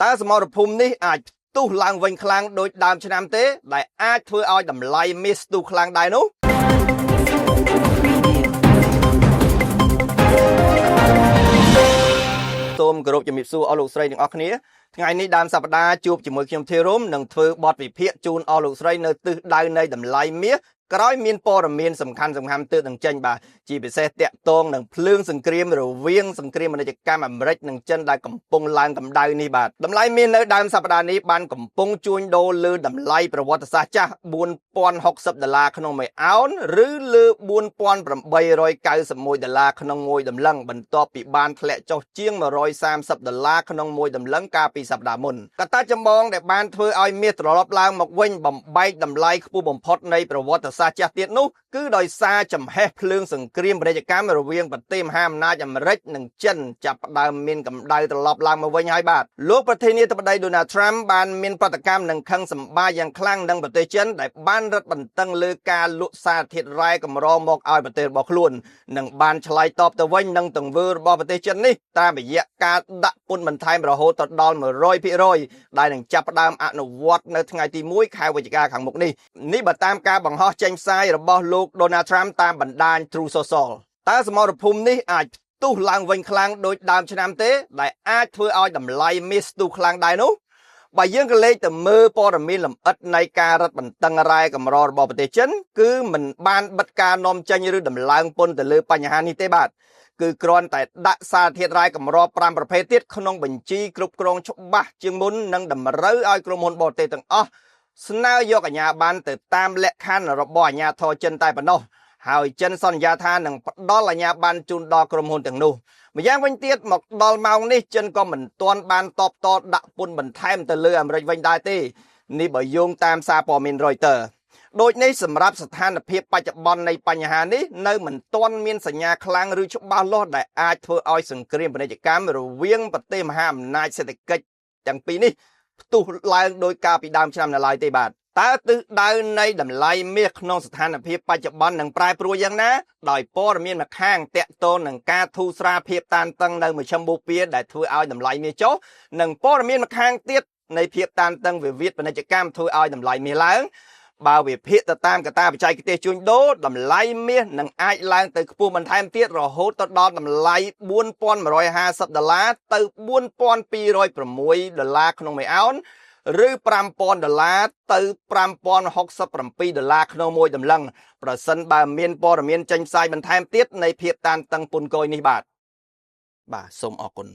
តើសមរភូមិនេះអាចផ្ទុះឡើងវិញខ្លាំងដោយដើមឆ្នាំទេដែលអាចធ្វើឲ្យតម្លៃមាសស្ទុះខ្លាំងដែរនោះសូមគោរពជំរាបសួរអស់លោកស្រីទាំងអស់គ្នាថ្ងៃនេះដើមសប្តាហ៍ជួបជាមួយខ្ញុំធីរ៉ូមនឹងធ្វើបទវិភាគជូនអស់លោកស្រីនៅទិសដៅនៃតម្លៃមាសក្រោយមានព័ត៌មានសំខាន់ទើបនឹងចេញបាទជាពិសេសតាក់ទងនឹងភ្លើងសង្គ្រាមរវាងសង្គ្រាមពាណិជ្ជកម្មអាមេរិកនិងចិនដែលកំពុងឡើងកម្ដៅនេះបាទតម្លៃមាសនៅដើមសប្តាហ៍នេះបានកំពុងជួញដូរលើតម្លៃប្រវត្តិសាស្ត្រចាស់$4060ក្នុងមួយអោនឬលើ$4891ក្នុងមួយតម្លឹងបន្ទាប់ពីបានធ្លាក់ចុះជាង$130ក្នុងមួយតម្លឹងកាលពីសប្តាហ៍មុនកត្តាចម្បងដែលបានធ្វើឲ្យមាសត្រឡប់ឡើងមកវិញបំបែកតម្លៃខ្ពស់បំផុតនៃប្រវត្តិសាស្ត្រចាស់ទៀតនោះគឺដោយសារចំហេះភ្លើងសង្គ្រាមពាណិជ្ជកម្មរវាងប្រទេសមហាអំណាចអាមេរិកនិងចិនចាប់ផ្ដើមមានកម្ដៅត្រឡប់ឡើងមកវិញហើយបាទលោកប្រធានាធិបតី Donald Trump បានមានប្រតិកម្មនិងខឹងសម្បាយ៉ាងខ្លាំងនឹងប្រទេសចិនដែលបានរឹតបន្តឹងលើការលក់សារធាតុរ៉ែកម្រមកឲ្យប្រទេសរបស់ខ្លួននិងបានឆ្លើយតបទៅវិញនឹងទង្វើរបស់ប្រទេសចិននេះតាមរយៈការដាក់ពន្ធបន្ថែមរហូតដល់ 100% ដែលនឹងចាប់ផ្ដើមអនុវត្តនៅថ្ងៃទី1ខែវិច្ឆិកាខាងមុខនេះបើតាមការបង្ហោះចេញផ្សាយរបស់លោក Donald Trump តាមបណ្ដាញ Truth Social តើសមរភូមិនេះអាចផ្ទុះឡើងវិញខ្លាំងដូចដើមឆ្នាំទេដែលអាចធ្វើឲ្យតម្លៃមាសស្ទុះខ្លាំងដែរនោះបើយើងក៏លេខទៅមើលព័ត៌មានលម្អិតនៃការរឹតបន្តឹងរ៉ែកម្ររបស់ប្រទេសចិនគឺមិនបានបិទការនាំចេញឬដំឡើងពន្ធទៅលើបញ្ហានេះទេបាទគឺគ្រាន់តែដាក់សារធាតុរ៉ែកម្រ5ប្រភេទទៀតក្នុងបញ្ជីគ្រប់គ្រងច្បាស់ជាងមុននិងតម្រូវឲ្យក្រុមហ៊ុនបរទេសទាំងអស់ស្នើយកអាជ្ញាប័ណ្ណទៅតាមលក្ខខណ្ឌរបស់អាជ្ញាធរចិនតែប៉ុណ្ណោះហើយចិនសន្យាថានឹងផ្ដល់អាជ្ញាប័ណ្ណជូនដល់ក្រុមហ៊ុនទាំងនោះម្យ៉ាងវិញទៀតមកដល់ម៉ោងនេះចិនក៏មិនទាន់បានតបតដាក់ពន្ធបន្ថែមទៅលើអាមេរិកវិញដែរទេនេះបើយោងតាមសារព័ត៌មាន Reuters ដូចនេះសម្រាប់ស្ថានភាពបច្ចុប្បន្ននៃបញ្ហានេះនៅមិនទាន់មានសញ្ញាខ្លាំងឬច្បាស់លាស់ដែលអាចធ្វើឲ្យសង្គ្រាមពាណិជ្ជកម្មរវាងប្រទេសមហាអំណាចសេដ្ឋកិច្ចទាំងពីរនេះផ្ទុះឡើងដោយកាលពីដើមឆ្នាំនៅឡើយទេបាទតើទិសដៅនៃតម្លៃមាសក្នុងស្ថានភាពបច្ចុប្បន្ននឹងប្រែប្រួលយ៉ាងណាដោយព័ត៌មានម្ខាងតាក់ទងនឹងការធូរស្រាលភាពតានតឹងនៅមជ្ឈមបូព៌ាដែលធ្វើឲ្យតម្លៃមាសចុះនិងព័ត៌មានម្ខាងទៀតនៃភាពតានតឹងវិវាទពាណិជ្ជកម្មធ្វើឲ្យតម្លៃមាសឡើងបើវិភាគទៅតាមកត្តាបច្ចេកទេសជួញដូរតម្លៃមាសនឹងអាចឡើងទៅខ្ពស់បន្ថែមទៀតរហូតទៅដល់តម្លៃ$4150ទៅ$4206ក្នុងមួយអោនឬ$5000ទៅ$5067ក្នុងមួយតម្លឹងប្រសិនបើមានព័ត៌មានចេញផ្សាយបន្ថែមទៀតនៃភាពតានតឹងពន្ធគយនេះបាទសូមអរគុណ